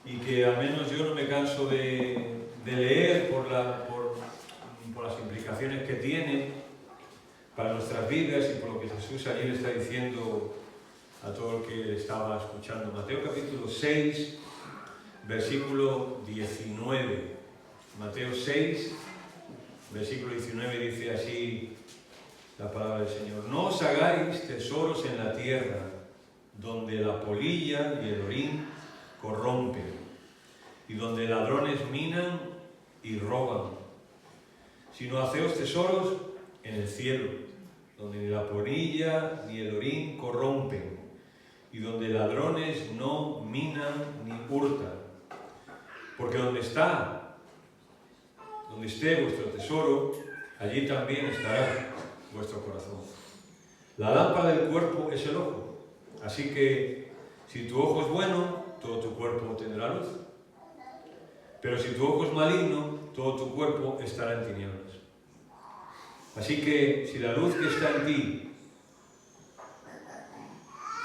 y que al menos yo no me canso de leer por las implicaciones que tiene para nuestras vidas y por lo que Jesús allí le está diciendo a todo el que estaba escuchando. Mateo capítulo 6, versículo 19. Mateo 6, versículo 19 dice así la palabra del Señor: no os hagáis tesoros en la tierra, donde la polilla y el orín corrompen, y donde ladrones minan y roban, sino haceos tesoros en el cielo, donde ni la polilla ni el orín corrompen, y donde ladrones no minan ni hurtan. Porque donde esté vuestro tesoro, allí también estará vuestro corazón. La lámpara del cuerpo es el ojo, así que si tu ojo es bueno, todo tu cuerpo tendrá luz. Pero si tu ojo es maligno, todo tu cuerpo estará en tinieblas. Así que si la luz que está en ti,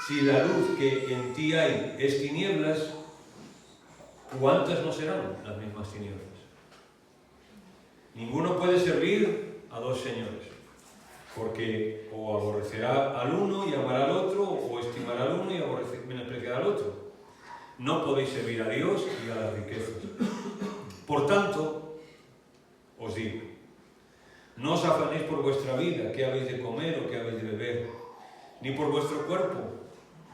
si la luz que en ti hay es tinieblas, ¿cuántas no serán las mismas tinieblas? Ninguno puede servir a dos señores, porque o aborrecerá al uno y amará al otro, o estimará al uno y menospreciará al otro. No podéis servir a Dios y a las riquezas. Por tanto, os digo, no os afanéis por vuestra vida, qué habéis de comer o qué habéis de beber, ni por vuestro cuerpo,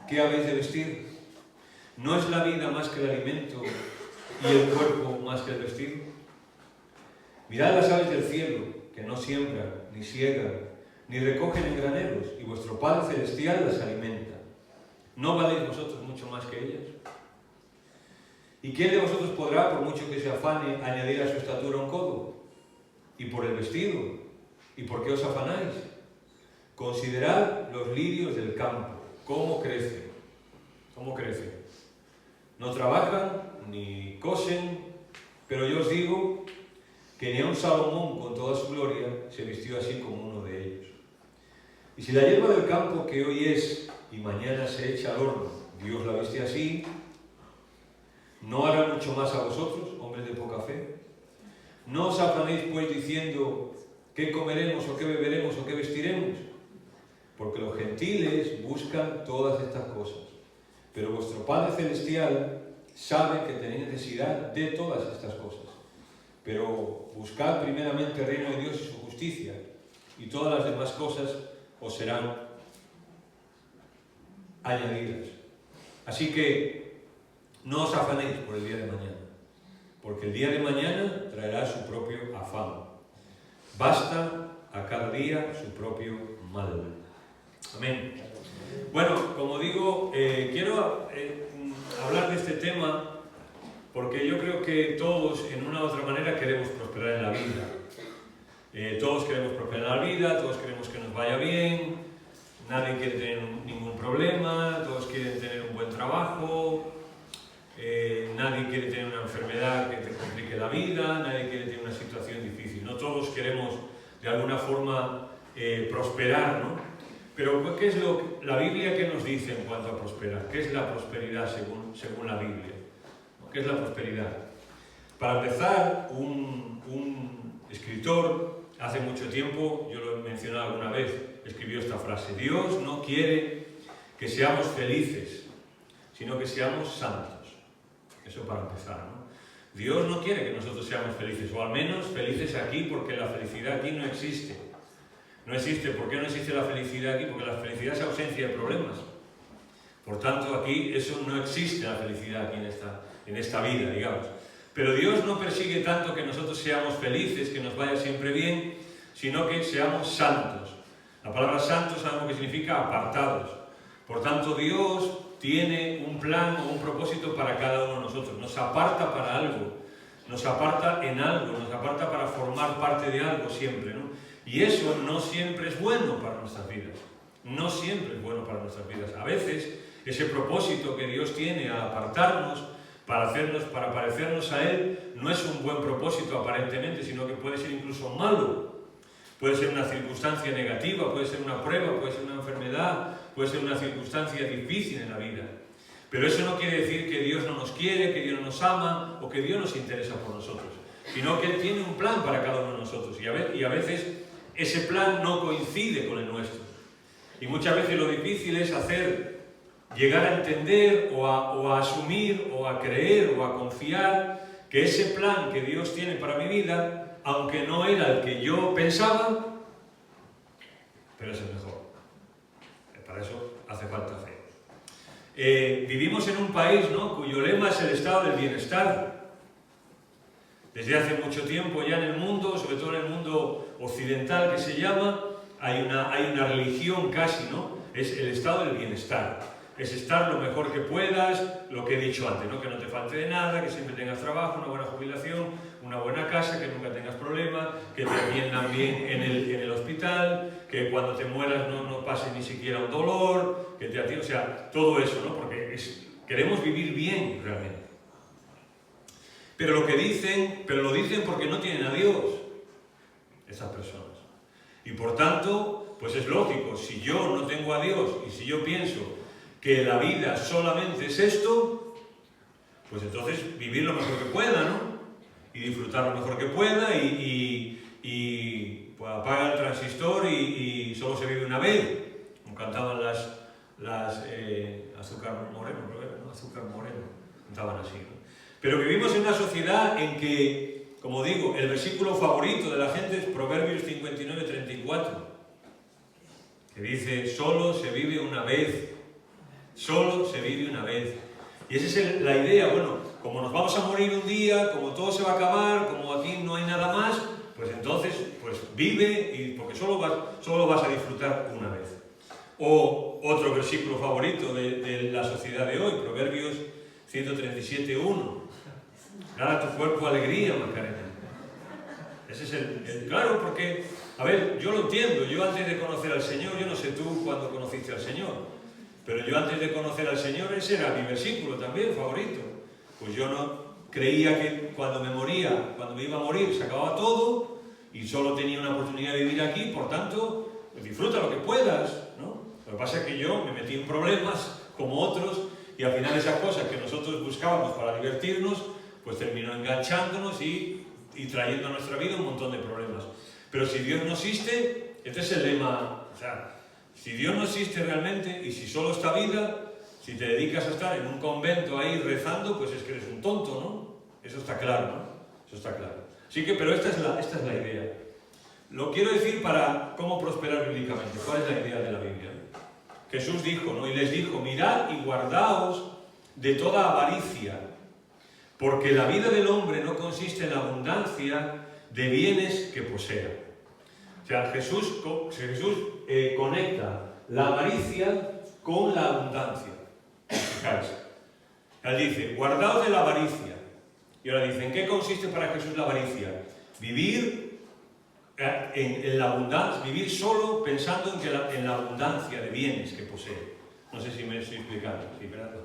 qué habéis de vestir. ¿No es la vida más que el alimento y el cuerpo más que el vestido? Mirad las aves del cielo, que no siembran, ni siegan, ni recogen en graneros, y vuestro Padre Celestial las alimenta. ¿No valéis vosotros mucho más que ellas? ¿Y quién de vosotros podrá, por mucho que se afane, añadir a su estatura un codo? ¿Y por el vestido? ¿Y por qué os afanáis? Considerad los lirios del campo, cómo crecen. ¿Cómo crecen? No trabajan ni cosen, pero yo os digo que ni aun Salomón, con toda su gloria, se vistió así como uno de ellos. Y si la hierba del campo, que hoy es y mañana se echa al horno, Dios la viste así, ¿no hará mucho más a vosotros, hombres de poca fe? No os afanéis pues diciendo qué comeremos o qué beberemos o qué vestiremos, porque los gentiles buscan todas estas cosas, pero vuestro Padre Celestial sabe que tenéis necesidad de todas estas cosas. Pero buscad primeramente el reino de Dios y su justicia, y todas las demás cosas os serán añadidas. Así que no os afanéis por el día de mañana, porque el día de mañana traerá su propio afán. Basta a cada día su propio mal. Amén. Bueno, como digo, quiero hablar de este tema porque yo creo que todos, en una u otra manera, queremos prosperar en la vida. Todos queremos prosperar en la vida, todos queremos que nos vaya bien, nadie quiere tener ningún problema, todos quieren tener un buen trabajo, nadie quiere tener una enfermedad que te complique la vida, nadie quiere tener una situación difícil. No todos queremos, de alguna forma, prosperar, ¿no? Pero, ¿qué es la Biblia que nos dice en cuanto a prosperar? ¿Qué es la prosperidad según la Biblia? ¿Qué es la prosperidad? Para empezar, un escritor, hace mucho tiempo, yo lo he mencionado alguna vez, escribió esta frase: Dios no quiere que seamos felices, sino que seamos santos. Eso para empezar, ¿no? Dios no quiere que nosotros seamos felices, o al menos felices aquí, porque la felicidad aquí no existe. No existe. ¿Por qué no existe la felicidad aquí? Porque la felicidad es ausencia de problemas. Por tanto, aquí eso no existe, la felicidad aquí en esta vida, digamos. Pero Dios no persigue tanto que nosotros seamos felices, que nos vaya siempre bien, sino que seamos santos. La palabra santo sabemos que significa apartados. Por tanto, Dios tiene un plan o un propósito para cada uno de nosotros. Nos aparta para algo, nos aparta en algo, nos aparta para formar parte de algo siempre, ¿no? Y eso no siempre es bueno para nuestras vidas. No siempre es bueno para nuestras vidas. A veces, ese propósito que Dios tiene al apartarnos, para parecernos a Él, no es un buen propósito aparentemente, sino que puede ser incluso malo. Puede ser una circunstancia negativa, puede ser una prueba, puede ser una enfermedad, puede ser una circunstancia difícil en la vida. Pero eso no quiere decir que Dios no nos quiere, que Dios no nos ama o que Dios no se interesa por nosotros, sino que Él tiene un plan para cada uno de nosotros y a veces ese plan no coincide con el nuestro. Y muchas veces lo difícil es llegar a entender o a asumir o a creer o a confiar que ese plan que Dios tiene para mi vida, aunque no era el que yo pensaba, pero es el mejor. Para eso hace falta fe. Vivimos en un país, ¿no?, cuyo lema es el estado del bienestar. Desde hace mucho tiempo ya en el mundo, sobre todo en el mundo occidental que se llama, hay una religión casi, ¿no? Es el estado del bienestar. Es estar lo mejor que puedas, lo que he dicho antes, ¿no? Que no te falte de nada, que siempre tengas trabajo, una buena jubilación, una buena casa, que nunca tengas problemas, que te atiendan bien en el hospital, que cuando te mueras no pase ni siquiera un dolor, que te atiendan, o sea, todo eso, ¿no? Porque queremos vivir bien realmente. Pero lo dicen porque no tienen a Dios, esas personas. Y por tanto, pues es lógico, si yo no tengo a Dios y si yo pienso que la vida solamente es esto, pues entonces vivir lo mejor que pueda, ¿no? Y disfrutar lo mejor que pueda y pues apaga el transistor y solo se vive una vez, como cantaban las Azúcar Moreno, ¿no? Azúcar Moreno, cantaban así, ¿no? Pero vivimos en una sociedad en que, como digo, el versículo favorito de la gente es Proverbios 59:34, que dice, solo se vive una vez. Solo se vive una vez. Y esa es la idea, bueno, como nos vamos a morir un día, como todo se va a acabar, como aquí no hay nada más, pues entonces, pues vive, porque solo vas a disfrutar una vez. O otro versículo favorito de la sociedad de hoy, Proverbios 137:1. Dale a tu cuerpo alegría, Macarena. Ese es claro, porque, a ver, yo lo entiendo, yo antes de conocer al Señor, yo no sé tú cuándo conociste al Señor, pero yo antes de conocer al Señor, ese era mi versículo también favorito. Pues yo no creía que cuando me iba a morir, se acababa todo y solo tenía una oportunidad de vivir aquí, por tanto, pues disfruta lo que puedas, ¿no? Lo que pasa es que yo me metí en problemas como otros y al final esas cosas que nosotros buscábamos para divertirnos, pues terminó enganchándonos y trayendo a nuestra vida un montón de problemas. Pero si Dios no existe, este es el lema, o sea, si Dios no existe realmente y si solo esta vida, si te dedicas a estar en un convento ahí rezando, pues es que eres un tonto, ¿no? Eso está claro, ¿no? Eso está claro. Así que, pero esta es la idea. Lo quiero decir para cómo prosperar bíblicamente. ¿Cuál es la idea de la Biblia? Jesús dijo, ¿no? Y les dijo, mirad y guardaos de toda avaricia, porque la vida del hombre no consiste en la abundancia de bienes que posea. O sea, Jesús conecta la avaricia con la abundancia. Fijáis. Él dice, guardaos de la avaricia. Y ahora dice, ¿en qué consiste para Jesús la avaricia? Vivir en la abundancia, vivir solo pensando en la abundancia de bienes que posee. No sé si me estoy explicando. Sí, ¿verdad?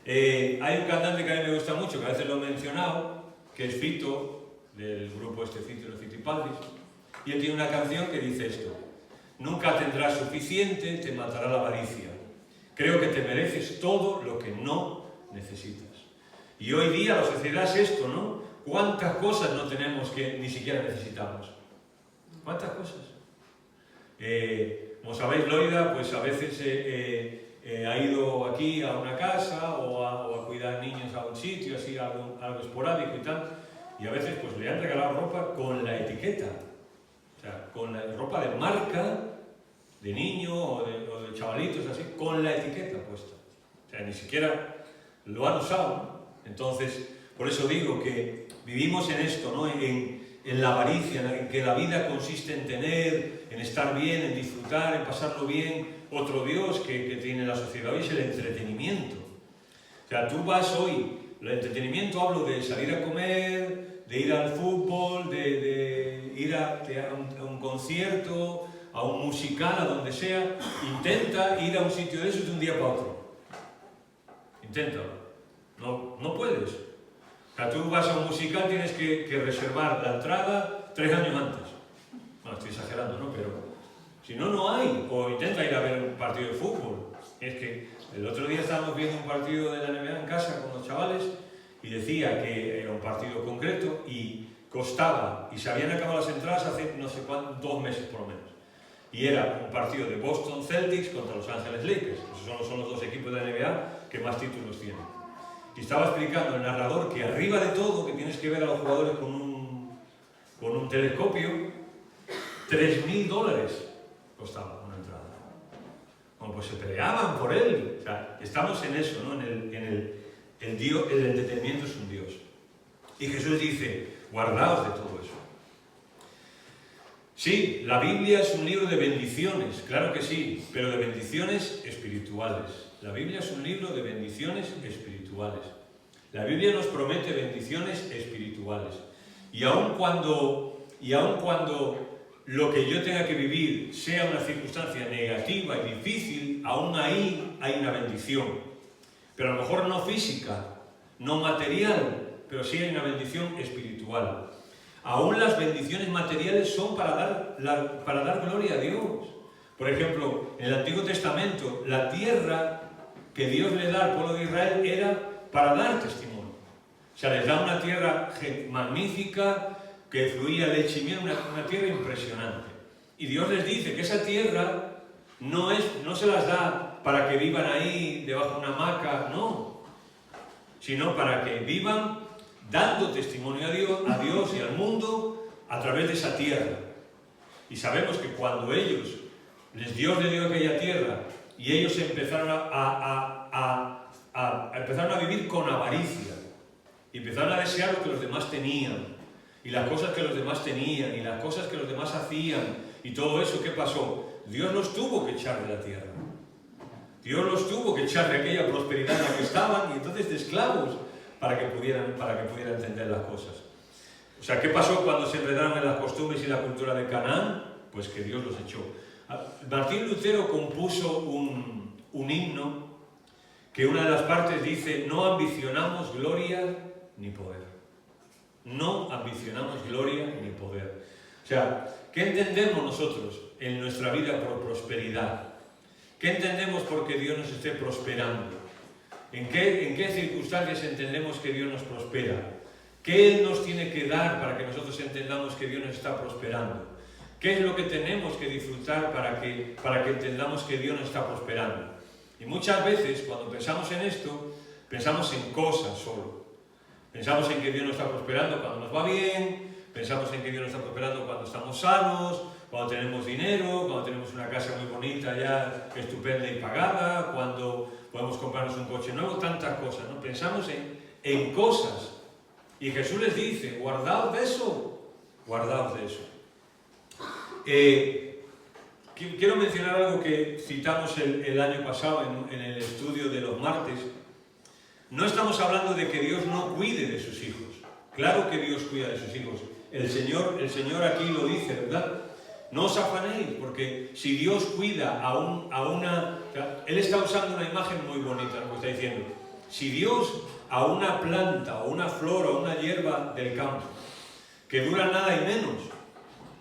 Hay un cantante que a mí me gusta mucho, que a veces lo he mencionado, que es Fito, del grupo Fito y los Fitipaldis, y él tiene una canción que dice esto: nunca tendrás suficiente, te matará la avaricia. Creo que te mereces todo lo que no necesitas. Y hoy día la sociedad es esto, ¿no? ¿Cuántas cosas no tenemos que ni siquiera necesitamos? ¿Cuántas cosas? Como sabéis, Loida, pues a veces ha ido aquí a una casa o a cuidar niños a un sitio, así algo esporádico y tal, y a veces pues le han regalado ropa con la etiqueta, o sea, con la ropa de marca, de niño o de chavalitos así, con la etiqueta puesta. O sea, ni siquiera lo han usado, ¿no? Entonces, por eso digo que vivimos en esto, ¿no? En la avaricia, en que la vida consiste en tener, en estar bien, en disfrutar, en pasarlo bien. Otro Dios que tiene la sociedad hoy es el entretenimiento. O sea, tú vas hoy, el entretenimiento hablo de salir a comer, de ir al fútbol, de ir a un concierto, a un musical, a donde sea. Intenta ir a un sitio de esos de un día para otro. Inténtalo. No puedes. O sea, tú vas a un musical, tienes que reservar la entrada 3 años antes. No, estoy exagerando, ¿no? Pero si no, no hay. O intenta ir a ver un partido de fútbol. Es que El otro día estábamos viendo un partido de la NBA en casa con los chavales y decía que era un partido concreto y costaba, y se habían acabado las entradas hace no sé cuánto, 2 meses por lo menos. Y era un partido de Boston Celtics contra Los Ángeles Lakers. Esos son los 2 equipos de la NBA que más títulos tienen. Y estaba explicando el narrador que arriba de todo, que tienes que ver a los jugadores con un telescopio, $3.000 costaba una entrada. Bueno, pues se peleaban por él. O sea, estamos en eso, ¿no? El entretenimiento es un Dios. Y Jesús dice, guardaos de todo eso. Sí, la Biblia es un libro de bendiciones, claro que sí, pero de bendiciones espirituales. La Biblia es un libro de bendiciones espirituales. La Biblia nos promete bendiciones espirituales. Y aun cuando lo que yo tenga que vivir sea una circunstancia negativa y difícil, aún ahí hay una bendición. Pero a lo mejor no física, no material, pero sí hay una bendición espiritual. Aún las bendiciones materiales son para dar gloria a Dios. Por ejemplo, en el Antiguo Testamento, la tierra que Dios le da al pueblo de Israel era para dar testimonio. O sea, les da una tierra magnífica, que fluía leche y miel, una tierra impresionante. Y Dios les dice que esa tierra no se las da para que vivan ahí debajo de una hamaca, no, sino para que vivan dando testimonio a Dios y al mundo a través de esa tierra. Y sabemos que cuando Dios les dio aquella tierra y ellos empezaron empezaron a vivir con avaricia, y empezaron a desear lo que los demás tenían, y las cosas que los demás tenían, y las cosas que los demás hacían, y todo eso, ¿qué pasó? Dios los tuvo que echar de la tierra. Dios los tuvo que echar de aquella prosperidad en la que estaban, y entonces de esclavos, para que pudieran entender las cosas. O sea, ¿qué pasó cuando se enredaron en las costumbres y la cultura de Canaán? Pues que Dios los echó. Martín Lutero compuso un himno que una de las partes dice: no ambicionamos gloria ni poder. No ambicionamos gloria ni poder. O sea, ¿qué entendemos nosotros en nuestra vida por prosperidad? ¿Qué entendemos porque Dios nos esté prosperando? ¿En qué circunstancias entendemos que Dios nos prospera? ¿Qué Él nos tiene que dar para que nosotros entendamos que Dios nos está prosperando? ¿Qué es lo que tenemos que disfrutar para que entendamos que Dios nos está prosperando? Y muchas veces, cuando pensamos en esto, pensamos en cosas solo. Pensamos en que Dios nos está prosperando cuando nos va bien, pensamos en que Dios nos está prosperando cuando estamos sanos, cuando tenemos dinero, cuando tenemos una casa muy bonita ya, estupenda y pagada, cuando podemos comprarnos un coche nuevo, tantas cosas, ¿no? Pensamos en cosas. Y Jesús les dice, guardaos de eso, guardaos de eso. Quiero mencionar algo que citamos el año pasado en el estudio de los martes. No estamos hablando de que Dios no cuide de sus hijos. Claro que Dios cuida de sus hijos. El Señor aquí lo dice, ¿verdad? No os afanéis, porque si Dios cuida a una... Él está usando una imagen muy bonita, lo que está diciendo. Si Dios a una planta, o una flor, o una hierba del campo, que dura nada y menos,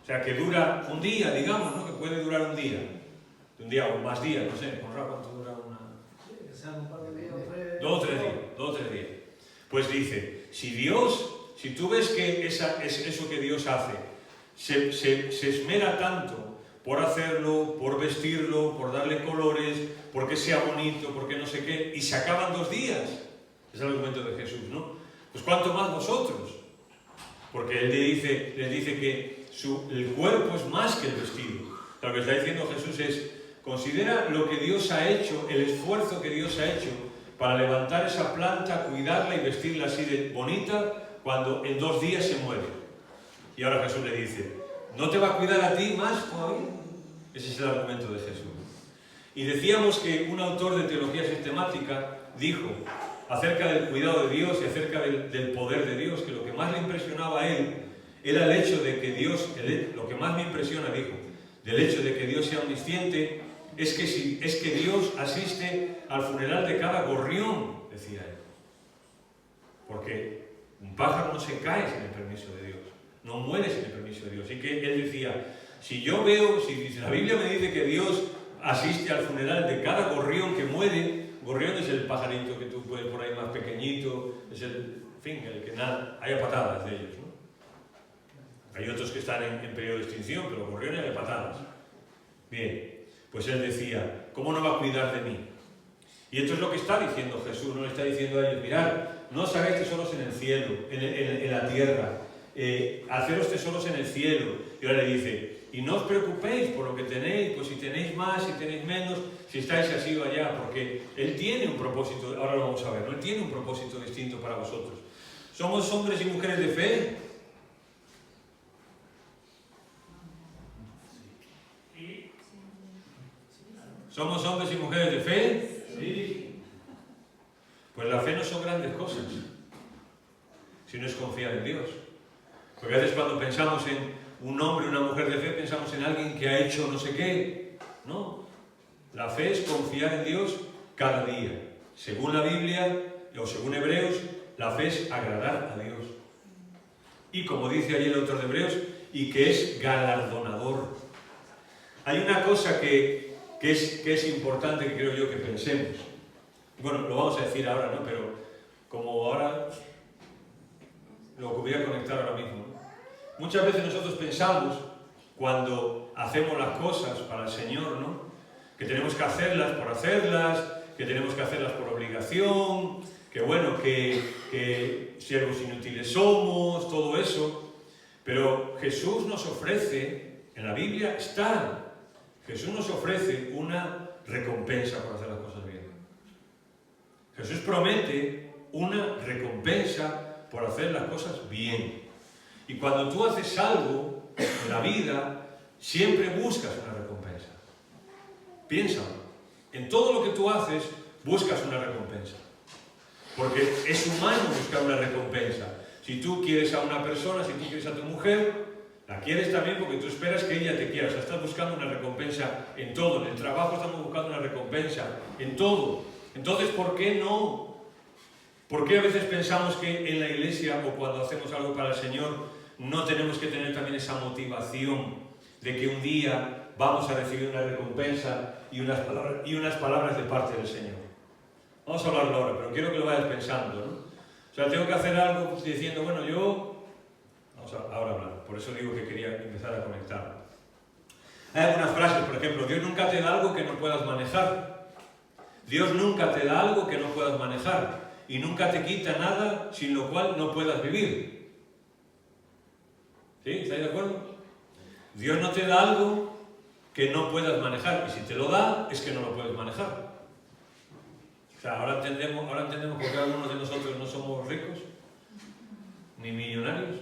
o sea, que dura un día, digamos, ¿no? Que puede durar un día o más días, no sé, ¿cuánto dura una? Dos o tres días. Pues dice, si tú ves que eso que Dios hace, se esmera tanto por hacerlo, por vestirlo, por darle colores, porque sea bonito, porque no sé qué, y se acaban 2 días, es el argumento de Jesús, ¿no? Pues cuánto más vosotros, porque Él les dice que el cuerpo es más que el vestido. Lo que está diciendo Jesús es, considera lo que Dios ha hecho, el esfuerzo que Dios ha hecho para levantar esa planta, cuidarla y vestirla así de bonita, cuando en 2 días se muere. Y ahora Jesús le dice, ¿no te va a cuidar a ti más todavía? Ese es el argumento de Jesús. Y decíamos que un autor de teología sistemática dijo acerca del cuidado de Dios y acerca del poder de Dios, que lo que más le impresionaba a él era el hecho de que Dios, lo que más me impresiona, dijo, del hecho de que Dios sea omnisciente, es que Dios asiste al funeral de cada gorrión, decía él. Porque un pájaro no se cae sin el permiso de Dios, no muere sin el permiso de Dios. Así que él decía, si la Biblia me dice que Dios asiste al funeral de cada gorrión que muere, gorrión es el pajarito que tú puedes por ahí más pequeñito, es el que nada, hay patadas de ellos, ¿no? Hay otros que están en periodo de extinción, pero gorriones hay patadas. Bien, pues él decía, ¿cómo no va a cuidar de mí? Y esto es lo que está diciendo Jesús, no le está diciendo a ellos, mirad, no os hagáis tesoros en el cielo, en la tierra, haceros tesoros en el cielo. Y ahora le dice, y no os preocupéis por lo que tenéis, pues si tenéis más, si tenéis menos, si estáis así o allá, porque Él tiene un propósito, ahora lo vamos a ver, ¿no? Él tiene un propósito distinto para vosotros. ¿Somos hombres y mujeres de fe? ¿Somos hombres y mujeres de fe? Sí. Pues la fe no son grandes cosas, si no es confiar en Dios. Porque a veces cuando pensamos en un hombre o una mujer de fe, pensamos en alguien que ha hecho no sé qué. No. La fe es confiar en Dios cada día. Según la Biblia, o según Hebreos, la fe es agradar a Dios. Y como dice allí el autor de Hebreos, y que es galardonador. Hay una cosa que es importante que creo yo que pensemos. Bueno, lo vamos a decir ahora, ¿no? Pero como ahora lo voy a conectar ahora mismo, ¿no? Muchas veces nosotros pensamos, cuando hacemos las cosas para el Señor, ¿no? Que tenemos que hacerlas por hacerlas, que tenemos que hacerlas por obligación, que bueno, que siervos inútiles somos, todo eso. Pero Jesús nos ofrece, en la Biblia está, Jesús nos ofrece una recompensa por hacer las cosas bien. Jesús promete una recompensa por hacer las cosas bien. Y cuando tú haces algo en la vida, siempre buscas una recompensa. Piénsalo. En todo lo que tú haces, buscas una recompensa. Porque es humano buscar una recompensa. Si tú quieres a una persona, si tú quieres a tu mujer, la quieres también porque tú esperas que ella te quiera. O sea, estás buscando una recompensa en todo. En el trabajo estamos buscando una recompensa. En todo. Entonces, ¿por qué no? ¿Por qué a veces pensamos que en la iglesia o cuando hacemos algo para el Señor no tenemos que tener también esa motivación de que un día vamos a recibir una recompensa y unas palabras de parte del Señor? Vamos a hablarlo ahora, pero quiero que lo vayas pensando, ¿no? O sea, tengo que hacer algo pues, diciendo, bueno, yo... Vamos a ahora hablar, por eso digo que quería empezar a conectar. Hay algunas frases, por ejemplo, Dios nunca te da algo que no puedas manejar. Dios nunca te da algo que no puedas manejar. Y nunca te quita nada sin lo cual no puedas vivir. ¿Sí? ¿Estáis de acuerdo? Dios no te da algo que no puedas manejar. Y si te lo da, es que no lo puedes manejar. O sea, ahora entendemos por qué algunos de nosotros no somos ricos, ni millonarios.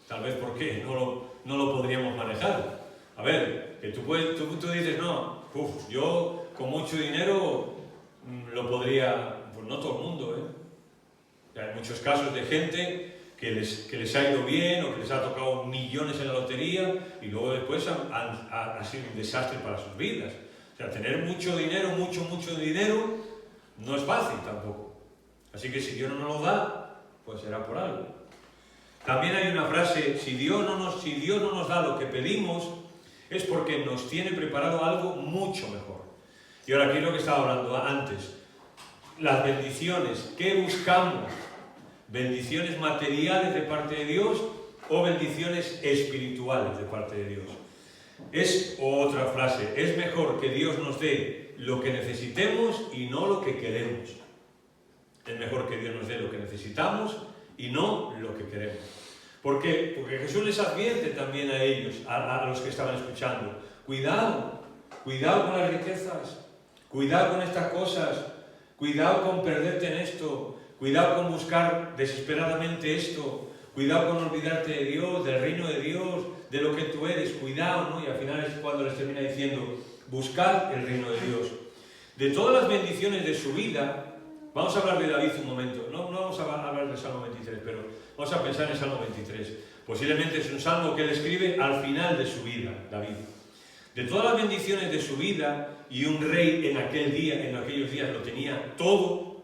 Tal vez porque no lo podríamos manejar. A ver, que tú dices, no, yo con mucho dinero lo podría... Pues no todo el mundo, ¿eh? Hay muchos casos de gente que les ha ido bien o que les ha tocado millones en la lotería y luego después ha sido un desastre para sus vidas. O sea, tener mucho dinero, mucho dinero, no es fácil tampoco. Así que si Dios no nos lo da, pues será por algo. También hay una frase, si Dios no nos da lo que pedimos, es porque nos tiene preparado algo mucho mejor. Y ahora aquí es lo que estaba hablando antes. Las bendiciones, ¿qué buscamos? ¿Bendiciones materiales de parte de Dios o bendiciones espirituales de parte de Dios? Es otra frase, es mejor que Dios nos dé lo que necesitemos y no lo que queremos. Es mejor que Dios nos dé lo que necesitamos y no lo que queremos. ¿Por qué? Porque Jesús les advierte también a ellos, a los que estaban escuchando, cuidado con las riquezas, cuidado con estas cosas, cuidado con perderte en esto, cuidado con buscar desesperadamente esto, cuidado con olvidarte de Dios, del reino de Dios, de lo que tú eres, cuidado, ¿no? Y al final es cuando les termina diciendo, buscad el reino de Dios. De todas las bendiciones de su vida, vamos a hablar de David un momento, no vamos a hablar del Salmo 23, pero vamos a pensar en el Salmo 23. Posiblemente es un salmo que él escribe al final de su vida, David. De todas las bendiciones de su vida, y un rey en aquellos días lo tenía todo,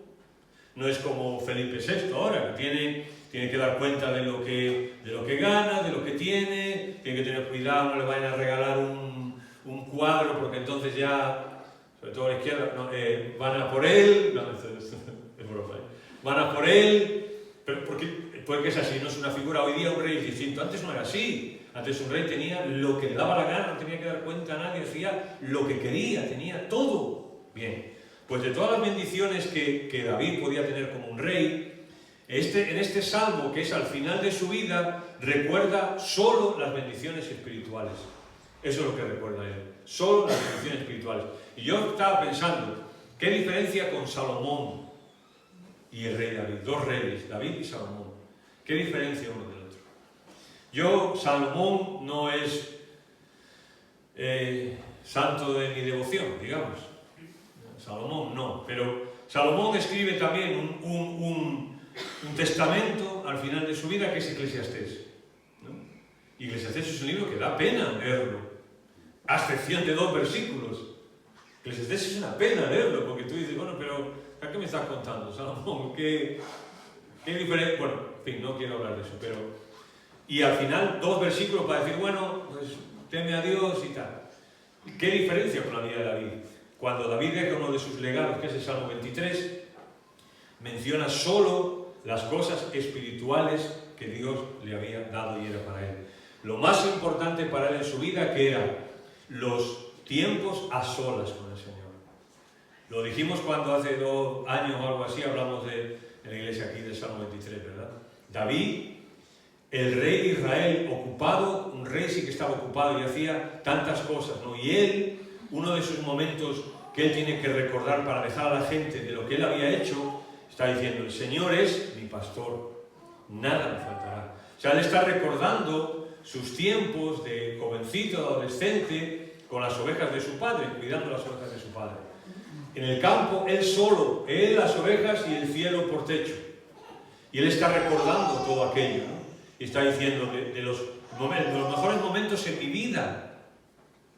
no es como Felipe VI ahora, que tiene que dar cuenta de lo que gana, de lo que tiene que tener cuidado, no le vayan a regalar un cuadro, porque entonces ya sobre todo a la izquierda, no, van a por él, no, es broma, van a por él, pero porque es así, no es una figura. Hoy día un rey es distinto, antes no era así. Antes un rey tenía lo que le daba la gana, no tenía que dar cuenta a nadie, hacía lo que quería, tenía todo. Bien, pues de todas las bendiciones que David podía tener como un rey, en este salmo, que es al final de su vida, recuerda solo las bendiciones espirituales. Eso es lo que recuerda él, solo las bendiciones espirituales. Y yo estaba pensando, ¿qué diferencia con Salomón y el rey David? Dos reyes, David y Salomón. ¿Qué diferencia uno del otro? Salomón no es santo de mi devoción, digamos. Salomón no, pero Salomón escribe también un testamento al final de su vida, que es Eclesiastés, ¿no? Y Eclesiastés es un libro que da pena leerlo, a excepción de 2 versículos. Eclesiastés es una pena leerlo, porque tú dices, bueno, pero ¿a qué me estás contando, Salomón? ¿Qué diferencia? Bueno, en fin, no quiero hablar de eso, pero... Y al final 2 versículos para decir, bueno, pues teme a Dios y tal. ¿Qué diferencia con la vida de David? Cuando David deja uno de sus legados, que es el Salmo 23, menciona solo las cosas espirituales que Dios le había dado y era para él. Lo más importante para él en su vida, que eran los tiempos a solas con el Señor. Lo dijimos cuando hace 2 años o algo así hablamos en la iglesia aquí del Salmo 23, ¿verdad? David, el rey de Israel, ocupado, un rey sí que estaba ocupado y hacía tantas cosas, ¿no? Y él, uno de sus momentos que él tiene que recordar para dejar a la gente de lo que él había hecho, está diciendo, el Señor es mi pastor, nada me faltará. O sea, él está recordando sus tiempos de jovencito, de adolescente, con las ovejas de su padre, cuidando las ovejas de su padre. En el campo, él solo, él, las ovejas y el cielo por techo. Y él está recordando todo aquello, ¿no? Y está diciendo de los mejores momentos en mi vida.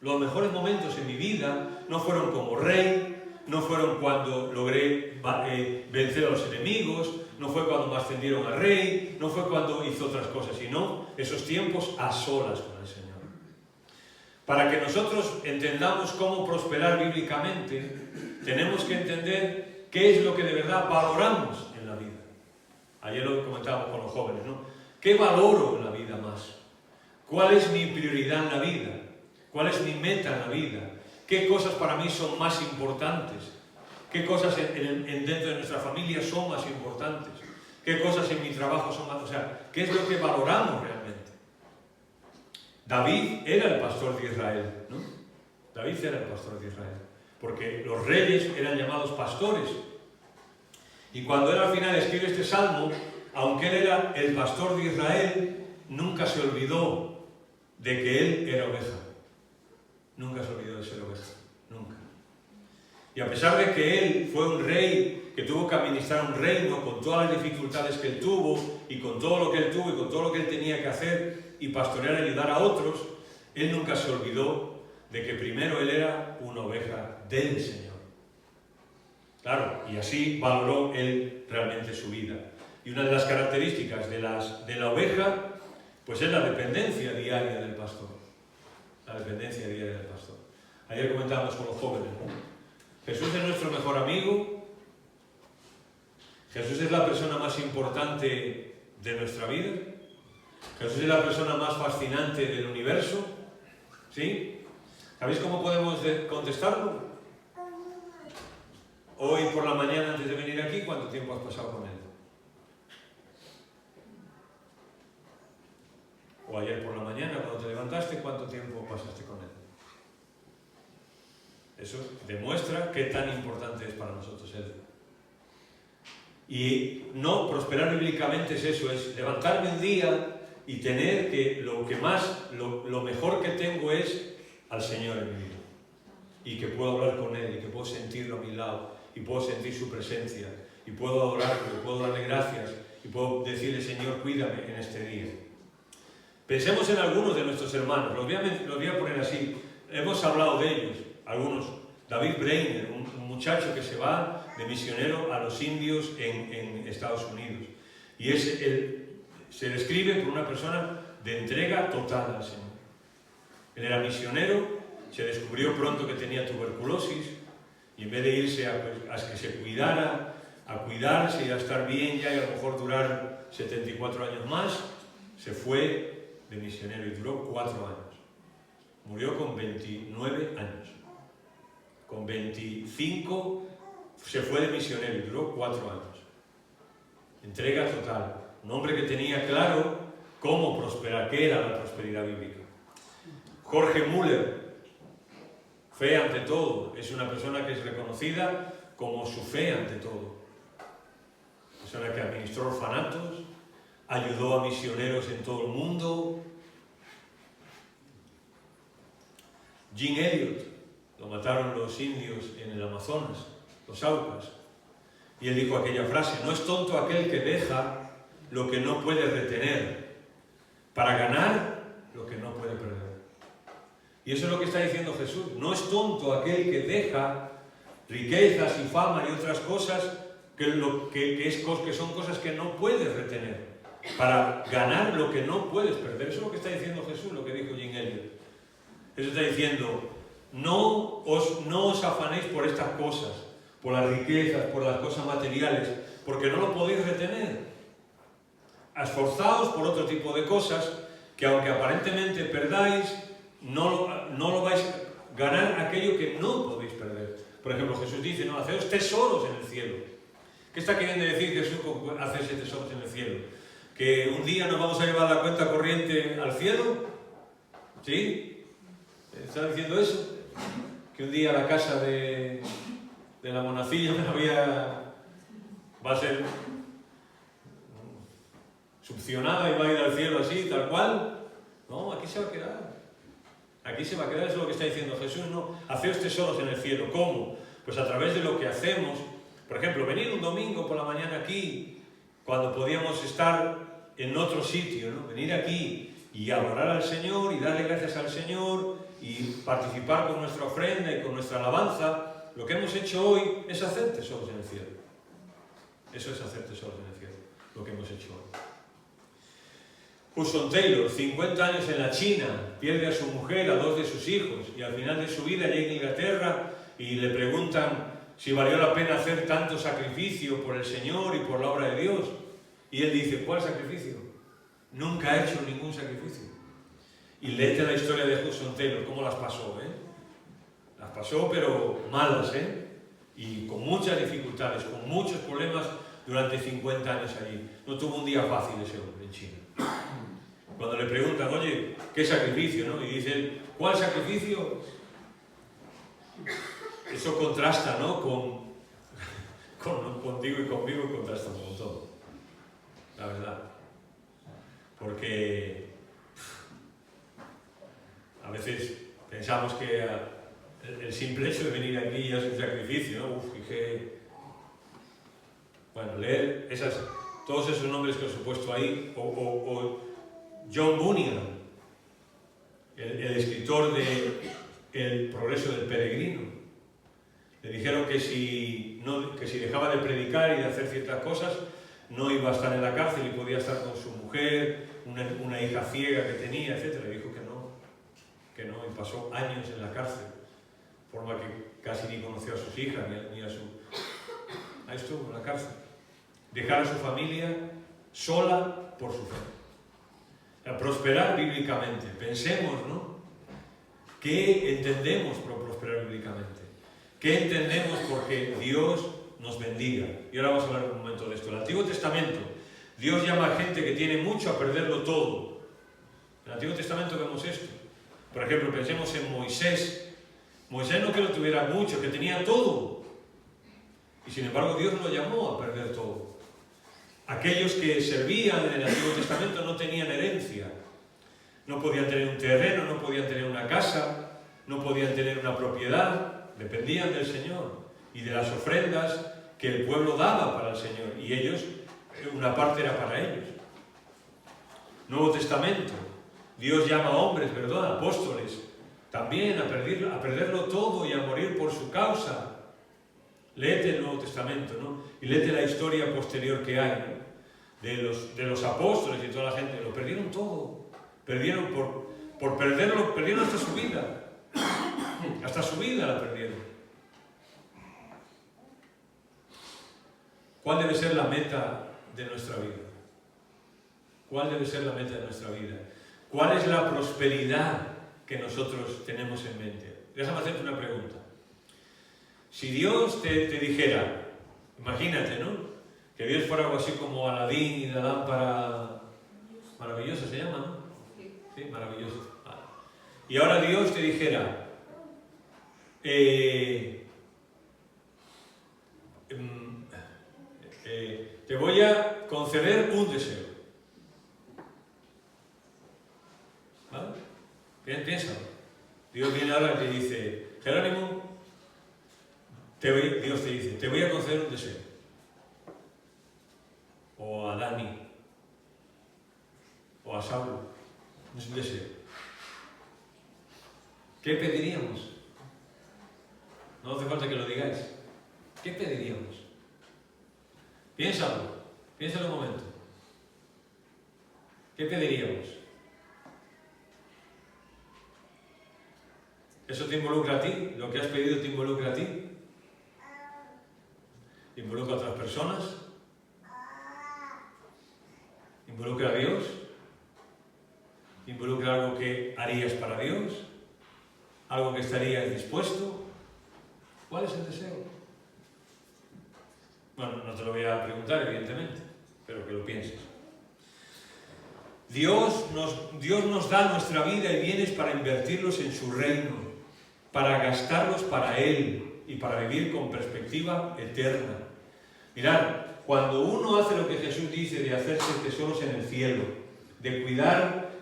Los mejores momentos en mi vida no fueron como rey, no fueron cuando logré vencer a los enemigos, no fue cuando me ascendieron a rey, no fue cuando hizo otras cosas, sino esos tiempos a solas con el Señor. Para que nosotros entendamos cómo prosperar bíblicamente, tenemos que entender qué es lo que de verdad valoramos en la vida. Ayer lo comentábamos con los jóvenes, ¿no? ¿Qué valoro en la vida más? ¿Cuál es mi prioridad en la vida? ¿Cuál es mi meta en la vida? ¿Qué cosas para mí son más importantes? ¿Qué cosas dentro de nuestra familia son más importantes? ¿Qué cosas en mi trabajo son más... O sea, ¿qué es lo que valoramos realmente? David era el pastor de Israel, ¿no? David era el pastor de Israel. Porque los reyes eran llamados pastores. Y cuando él al final escribe este salmo, aunque él era el pastor de Israel, nunca se olvidó de que él era oveja. Nunca se olvidó de ser oveja. Nunca. Y a pesar de que él fue un rey que tuvo que administrar un reino con todas las dificultades que él tuvo, y con todo lo que él tuvo, y con todo lo que él tenía que hacer, y pastorear y ayudar a otros, él nunca se olvidó de que primero él era una oveja del Señor. Claro, y así valoró él realmente su vida. Y una de las características de la oveja, pues es la dependencia diaria del pastor. La dependencia diaria del pastor. Ayer comentábamos con los jóvenes, ¿no? Jesús es nuestro mejor amigo. Jesús es la persona más importante de nuestra vida. Jesús es la persona más fascinante del universo. ¿Sí? ¿Sabéis cómo podemos contestarlo? Hoy por la mañana, antes de venir aquí, ¿cuánto tiempo has pasado con él? O ayer por la mañana, cuando te levantaste, ¿cuánto tiempo pasaste con él? Eso demuestra qué tan importante es para nosotros él. Y no, prosperar bíblicamente es eso, es levantarme un día y tener que lo mejor que tengo es al Señor en mi vida. Y que puedo hablar con él, y que puedo sentirlo a mi lado, y puedo sentir su presencia, y puedo adorarlo, y puedo darle gracias, y puedo decirle, Señor, cuídame en este día. Pensemos en algunos de nuestros hermanos, los voy a poner así, hemos hablado de ellos, algunos. David Brainerd, un muchacho que se va de misionero a los indios en Estados Unidos. Y se describe por una persona de entrega total al Señor. Él era misionero, se descubrió pronto que tenía tuberculosis, Y en vez de irse a que se cuidara, a cuidarse y a estar bien ya y a lo mejor durar 74 años más, se fue de misionero y duró 4 años. Murió con 29 años. Con 25 se fue de misionero y duró 4 años. Entrega total. Un hombre que tenía claro cómo prosperar, qué era la prosperidad bíblica. Jorge Müller, fe ante todo, es una persona que es reconocida como su fe ante todo. Persona que administró orfanatos, ayudó a misioneros en todo el mundo. Jim Elliot, lo mataron los indios en el Amazonas, los Aucas, y él dijo aquella frase: no es tonto aquel que deja lo que no puede retener para ganar lo que no puede perder. Y eso es lo que está diciendo Jesús. No es tonto aquel que deja riquezas y fama y otras cosas que son cosas que no puedes retener para ganar lo que no puedes perder. Eso es lo que está diciendo Jesús, lo que dijo Jim Elliot. Eso está diciendo: no os afanéis por estas cosas, por las riquezas, por las cosas materiales, porque no lo podéis retener. Esforzaos por otro tipo de cosas que, aunque aparentemente perdáis, no lo vais a ganar aquello que no podéis perder. Por ejemplo, Jesús dice: no, haceos tesoros en el cielo. ¿Qué está queriendo decir Jesús con hacerse tesoros en el cielo? ¿Que un día nos vamos a llevar la cuenta corriente al cielo? ¿Sí? ¿Está diciendo eso? Que un día la casa de la monacilla va a ser succionada y va a ir al cielo así, tal cual. No, aquí se va a quedar. Aquí se va a quedar, eso es lo que está diciendo Jesús. No, haceos tesoros en el cielo. ¿Cómo? Pues a través de lo que hacemos. Por ejemplo, venir un domingo por la mañana aquí, cuando podíamos estar en otro sitio, ¿no? Venir aquí y adorar al Señor y darle gracias al Señor y participar con nuestra ofrenda y con nuestra alabanza. Lo que hemos hecho hoy es hacer tesoros en el cielo. Eso es hacer tesoros en el cielo, lo que hemos hecho hoy. Hudson Taylor, 50 años en la China, pierde a su mujer, a 2 de sus hijos, y al final de su vida llega a Inglaterra y le preguntan si valió la pena hacer tanto sacrificio por el Señor y por la obra de Dios. Y él dice: ¿cuál sacrificio? Nunca he hecho ningún sacrificio. Y léete la historia de Hudson Taylor, cómo las pasó, ¿eh? Las pasó, pero malas, ¿eh? Y con muchas dificultades, con muchos problemas durante 50 años allí. No tuvo un día fácil ese hombre en China. Cuando le preguntan: oye, ¿qué sacrificio? ¿No? Y dicen: ¿cuál sacrificio? Eso contrasta, ¿no? Contigo y conmigo contrasta un montón. La verdad. Porque a veces pensamos que el simple hecho de venir aquí ya es un sacrificio, ¿no? Bueno, leer todos esos nombres que os he puesto ahí, o John Bunyan, el escritor de El progreso del peregrino. Le dijeron que si dejaba de predicar y de hacer ciertas cosas, no iba a estar en la cárcel y podía estar con su mujer, una hija ciega que tenía, etc. Le dijo que no, y pasó años en la cárcel, de forma que casi ni conoció a sus hijas, ni a su... Ahí estuvo, en la cárcel. Dejar a su familia sola por su fe. A prosperar bíblicamente. Pensemos, ¿no? ¿Qué entendemos por prosperar bíblicamente? ¿Qué entendemos porque Dios nos bendiga? Y ahora vamos a hablar un momento de esto. El Antiguo Testamento, Dios llama a gente que tiene mucho a perderlo todo. En el Antiguo Testamento vemos esto. Por ejemplo, pensemos en Moisés. Moisés no que lo tuviera mucho, que tenía todo. Y sin embargo Dios lo llamó a perder todo. Aquellos que servían en el Antiguo Testamento no tenían herencia. No podían tener un terreno, no podían tener una casa, no podían tener una propiedad. Dependían del Señor y de las ofrendas que el pueblo daba para el Señor. Y ellos, una parte era para ellos. Nuevo Testamento. Dios llama a hombres, ¿verdad? Apóstoles, también a perderlo todo y a morir por su causa. Léete el Nuevo Testamento, ¿no? Y léete la historia posterior que hay, ¿no? de los apóstoles y toda la gente. Lo perdieron todo. Perdieron por perderlo, perdieron hasta su vida. Hasta su vida la perdieron. ¿Cuál debe ser la meta de nuestra vida? ¿Cuál debe ser la meta de nuestra vida? ¿Cuál es la prosperidad que nosotros tenemos en mente? Déjame hacerte una pregunta. Si Dios te dijera, imagínate, ¿no? Que Dios fuera algo así como Aladín y la lámpara maravillosa, se llama, ¿no? Sí, maravillosa. Vale. Y ahora Dios te dijera, te voy a conceder un deseo. ¿Vale? Piénsalo. Dios viene ahora y te dice, Jerónimo, Dios te dice, te voy a conceder un deseo. O a Dani, o a Saulo, es un deseo. ¿Qué pediríamos? No hace falta que lo digáis. ¿Qué pediríamos? Piénsalo un momento. ¿Qué pediríamos? ¿Eso te involucra a ti? ¿Lo que has pedido te involucra a ti? ¿Involucra a otras personas? ¿Involucra a Dios? ¿Involucra algo que harías para Dios? ¿Algo que estarías dispuesto? ¿Cuál es el deseo? Bueno, no te lo voy a preguntar, evidentemente, pero que lo pienses. Dios nos da nuestra vida y bienes para invertirlos en su reino, para gastarlos para Él y para vivir con perspectiva eterna. Mirad, cuando uno hace lo que Jesús dice de hacerse tesoros en el cielo, de cuidar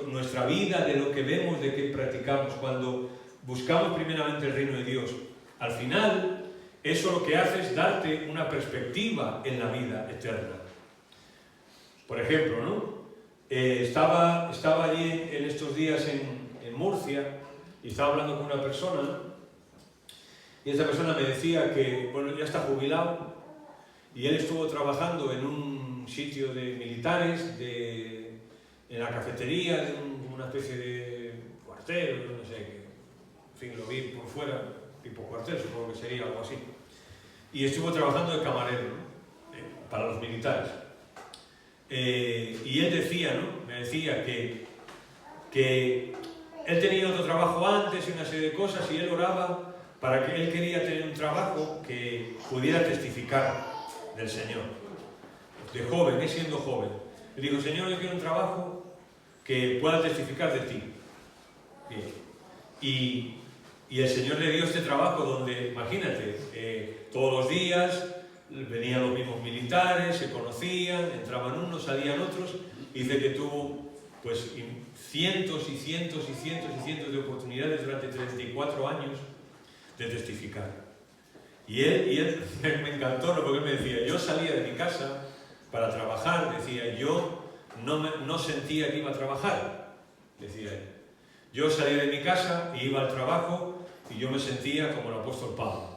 nuestra vida, de lo que vemos, de que practicamos, cuando buscamos primeramente el reino de Dios, al final eso lo que hace es darte una perspectiva en la vida eterna. Por ejemplo, ¿no? Estaba allí en estos días en Murcia y estaba hablando con una persona y esa persona me decía que, bueno, ya está jubilado y él estuvo trabajando en un sitio de militares, en la cafetería de una especie de cuartel, no sé, en fin, lo vi por fuera, tipo cuartel, supongo que sería algo así. Y estuvo trabajando de camarero, ¿no? Para los militares. Y él decía, ¿no? Me decía que él tenía otro trabajo antes y una serie de cosas y él oraba para que él quería tener un trabajo que pudiera testificar del Señor. De joven, siendo joven. Le digo, Señor, yo quiero un trabajo que pueda testificar de ti. Bien. Y el Señor le dio este trabajo donde, imagínate, todos los días venían los mismos militares, se conocían, entraban unos, salían otros, y dice que tuvo pues cientos y cientos y cientos y cientos de oportunidades durante 34 años de testificar. Y él me encantó, ¿no? Porque él me decía, yo salía de mi casa para trabajar, decía, yo no sentía que iba a trabajar, decía él. Yo salía de mi casa y iba al trabajo y yo me sentía como el apóstol Pablo.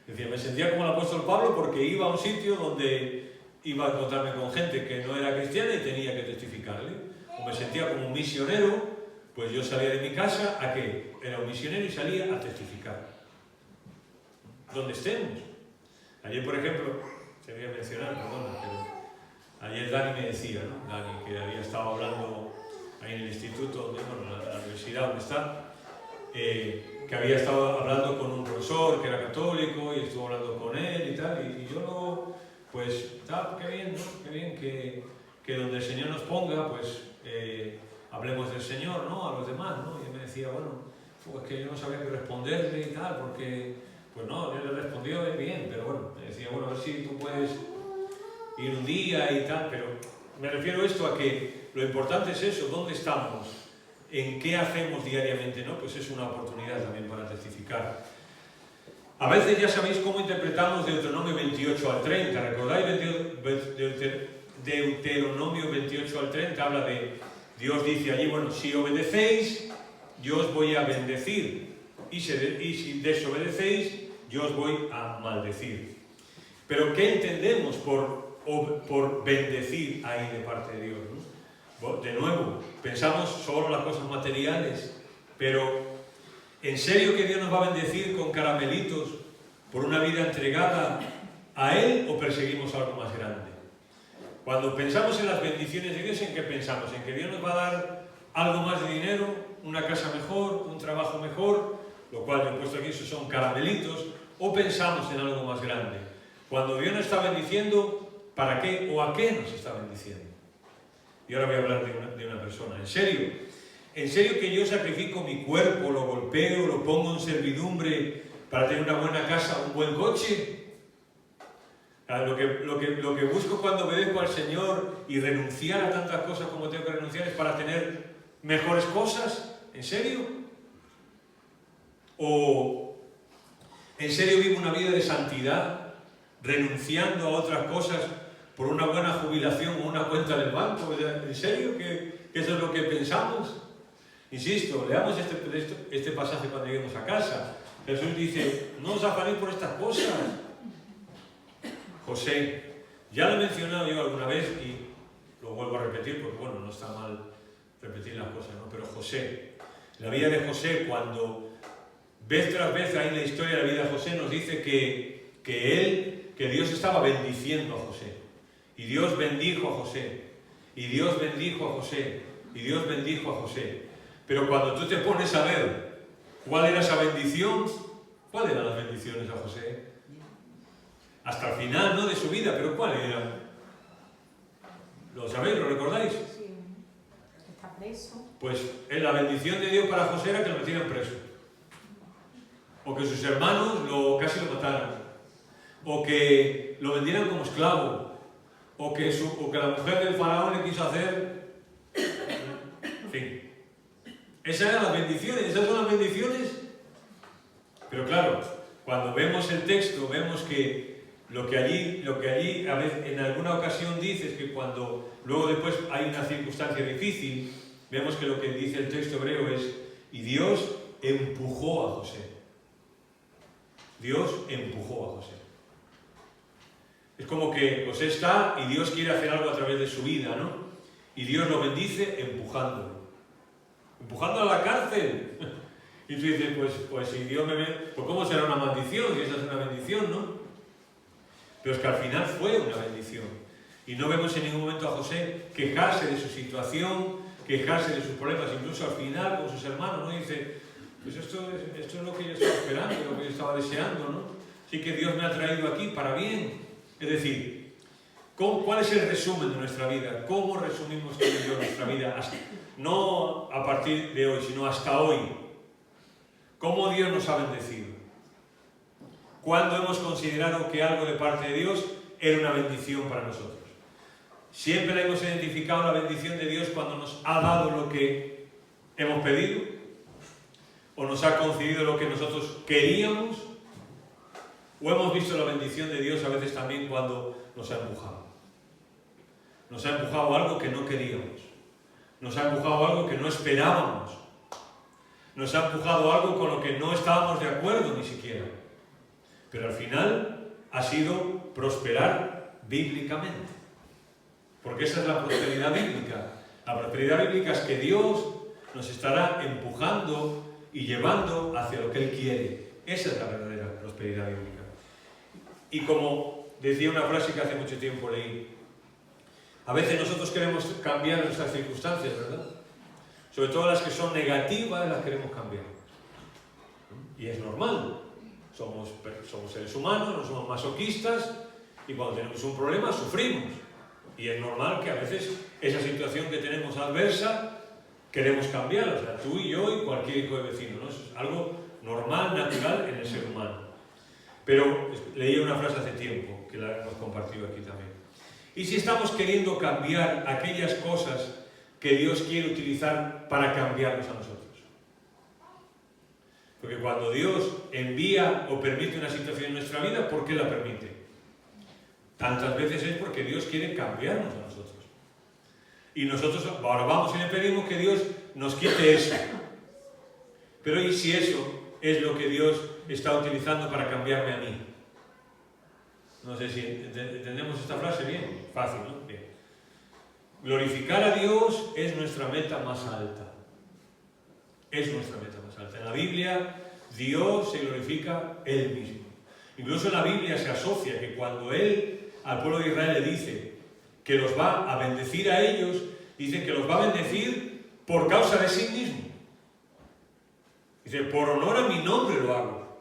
Decía, me sentía como el apóstol Pablo porque iba a un sitio donde iba a encontrarme con gente que no era cristiana y tenía que testificarle. O me sentía como un misionero, pues yo salía de mi casa, ¿a qué? Era un misionero y salía a testificar. Donde estemos. Ayer, por ejemplo, te voy a mencionar, perdona, pero ayer Dani me decía, ¿no? Dani, que había estado hablando ahí en el instituto, bueno, la universidad donde está, que había estado hablando con un profesor que era católico y estuvo hablando con él y tal, y yo no, pues, qué bien, ¿no? Qué bien que donde el Señor nos ponga, pues, hablemos del Señor, ¿no? A los demás, ¿no? Y él me decía, bueno, pues que yo no sabía qué responderle y tal, porque, pues no, él le respondió bien, pero bueno, me decía, bueno, a ver si tú puedes ir un día y tal, pero me refiero a esto a que lo importante es eso, ¿dónde estamos? ¿En qué hacemos diariamente? ¿No? Pues es una oportunidad también para testificar. A veces ya sabéis cómo interpretamos Deuteronomio 28 al 30. ¿Recordáis Deuteronomio 28 al 30? Habla de, Dios dice allí, bueno, si obedecéis, yo os voy a bendecir. Y si desobedecéis, yo os voy a maldecir. Pero ¿qué entendemos por bendecir ahí de parte de Dios, ¿no? De nuevo, pensamos solo en las cosas materiales, pero ¿en serio que Dios nos va a bendecir con caramelitos por una vida entregada a Él o perseguimos algo más grande? Cuando pensamos en las bendiciones de Dios, ¿en qué pensamos? ¿En que Dios nos va a dar algo más de dinero, una casa mejor, un trabajo mejor? Lo cual yo he puesto aquí, esos son caramelitos. ¿O pensamos en algo más grande? Cuando Dios nos está bendiciendo, ¿para qué o a qué nos está bendiciendo? Y ahora voy a hablar de una persona. ¿En serio? ¿En serio que yo sacrifico mi cuerpo, lo golpeo, lo pongo en servidumbre para tener una buena casa, un buen coche? Lo que busco cuando obedezco al Señor y renunciar a tantas cosas como tengo que renunciar es para tener mejores cosas. ¿En serio? ¿O en serio vivo una vida de santidad, renunciando a otras cosas por una buena jubilación o una cuenta del banco? ¿En serio que eso es lo que pensamos? Insisto, leamos este pasaje cuando lleguemos a casa. Jesús dice, no os afanéis por estas cosas. José, ya lo he mencionado yo alguna vez y lo vuelvo a repetir porque bueno, no está mal repetir las cosas, ¿no? Pero José, la vida de José, cuando vez tras vez ahí en la historia de la vida de José nos dice que Dios estaba bendiciendo a José. Y Dios bendijo a José. Y Dios bendijo a José. Y Dios bendijo a José. Pero cuando tú te pones a ver cuál era esa bendición, ¿cuáles eran las bendiciones a José? Hasta el final, ¿no?, de su vida, pero ¿cuáles eran? ¿Lo sabéis? ¿Lo recordáis? Sí, está preso. Pues la bendición de Dios para José era que lo metieran preso. O que sus hermanos casi lo mataran. O que lo vendieran como esclavo. O que la mujer del faraón le quiso hacer... En fin. Esas eran las bendiciones, esas son las bendiciones. Pero claro, cuando vemos el texto, vemos que lo que allí a veces, en alguna ocasión dice es que cuando luego después hay una circunstancia difícil, vemos que lo que dice el texto hebreo es, y Dios empujó a José. Dios empujó a José. Es como que José está y Dios quiere hacer algo a través de su vida, ¿no? Y Dios lo bendice empujándolo. Empujándolo a la cárcel. Y tú dices, pues si Dios me ve, pues ¿cómo será una maldición? Si esa es una bendición, ¿no? Pero es que al final fue una bendición. Y no vemos en ningún momento a José quejarse de su situación, quejarse de sus problemas, incluso al final con sus hermanos, ¿no? Y dice, pues esto es lo que yo estaba esperando, lo que yo estaba deseando, ¿no? Así que Dios me ha traído aquí para bien. Es decir, ¿cuál es el resumen de nuestra vida? ¿Cómo resumimos tú y yo nuestra vida? No a partir de hoy, sino hasta hoy. ¿Cómo Dios nos ha bendecido? ¿Cuándo hemos considerado que algo de parte de Dios era una bendición para nosotros? ¿Siempre hemos identificado la bendición de Dios cuando nos ha dado lo que hemos pedido? ¿O nos ha concedido lo que nosotros queríamos? ¿O hemos visto la bendición de Dios a veces también cuando nos ha empujado? Nos ha empujado algo que no queríamos. Nos ha empujado algo que no esperábamos. Nos ha empujado algo con lo que no estábamos de acuerdo ni siquiera. Pero al final ha sido prosperar bíblicamente. Porque esa es la prosperidad bíblica. La prosperidad bíblica es que Dios nos estará empujando y llevando hacia lo que Él quiere. Esa es la verdadera prosperidad bíblica. Y como decía una frase que hace mucho tiempo leí, a veces nosotros queremos cambiar nuestras circunstancias, ¿verdad? Sobre todo las que son negativas, las queremos cambiar. Y es normal. Somos seres humanos, no somos masoquistas, y cuando tenemos un problema sufrimos. Y es normal que a veces esa situación que tenemos adversa queremos cambiar, o sea, tú y yo y cualquier hijo de vecino, ¿no? Eso es algo normal, natural en el ser humano. Pero leí una frase hace tiempo, que la hemos compartido aquí también. ¿Y si estamos queriendo cambiar aquellas cosas que Dios quiere utilizar para cambiarnos a nosotros? Porque cuando Dios envía o permite una situación en nuestra vida, ¿por qué la permite? Tantas veces es porque Dios quiere cambiarnos a nosotros. Y nosotros ahora vamos y le pedimos que Dios nos quite eso. Pero ¿y si eso es lo que Dios está utilizando para cambiarme a mí? No sé si entendemos esta frase bien. Fácil, ¿no? Bien. Glorificar a Dios es nuestra meta más alta. Es nuestra meta más alta. En la Biblia, Dios se glorifica Él mismo. Incluso en la Biblia se asocia que cuando Él al pueblo de Israel le dice que los va a bendecir a ellos, dice que los va a bendecir por causa de sí mismo. Dice, por honor a mi nombre lo hago.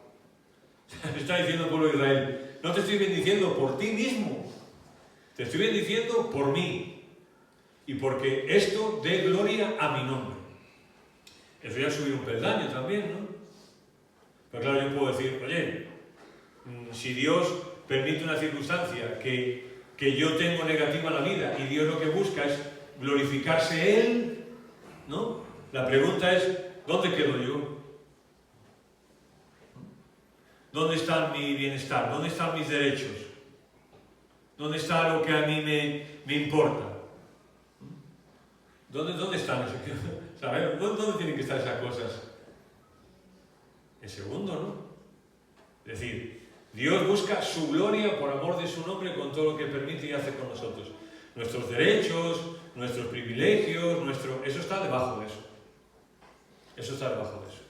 Está diciendo el pueblo de Israel, no te estoy bendiciendo por ti mismo, te estoy bendiciendo por mí. Y porque esto dé gloria a mi nombre. Eso ya es subir un peldaño también, ¿no? Pero claro, yo puedo decir, oye, si Dios permite una circunstancia que yo tengo negativa en la vida y Dios lo que busca es glorificarse Él, ¿no? La pregunta es, ¿dónde quedo yo? ¿Dónde está mi bienestar? ¿Dónde están mis derechos? ¿Dónde está lo que a mí me importa? ¿Dónde están esas cosas? ¿Sabes? ¿Dónde tienen que estar esas cosas? En segundo, ¿no? Es decir, Dios busca su gloria por amor de su nombre con todo lo que permite y hace con nosotros. Nuestros derechos, nuestros privilegios, eso está debajo de eso. Eso está debajo de eso.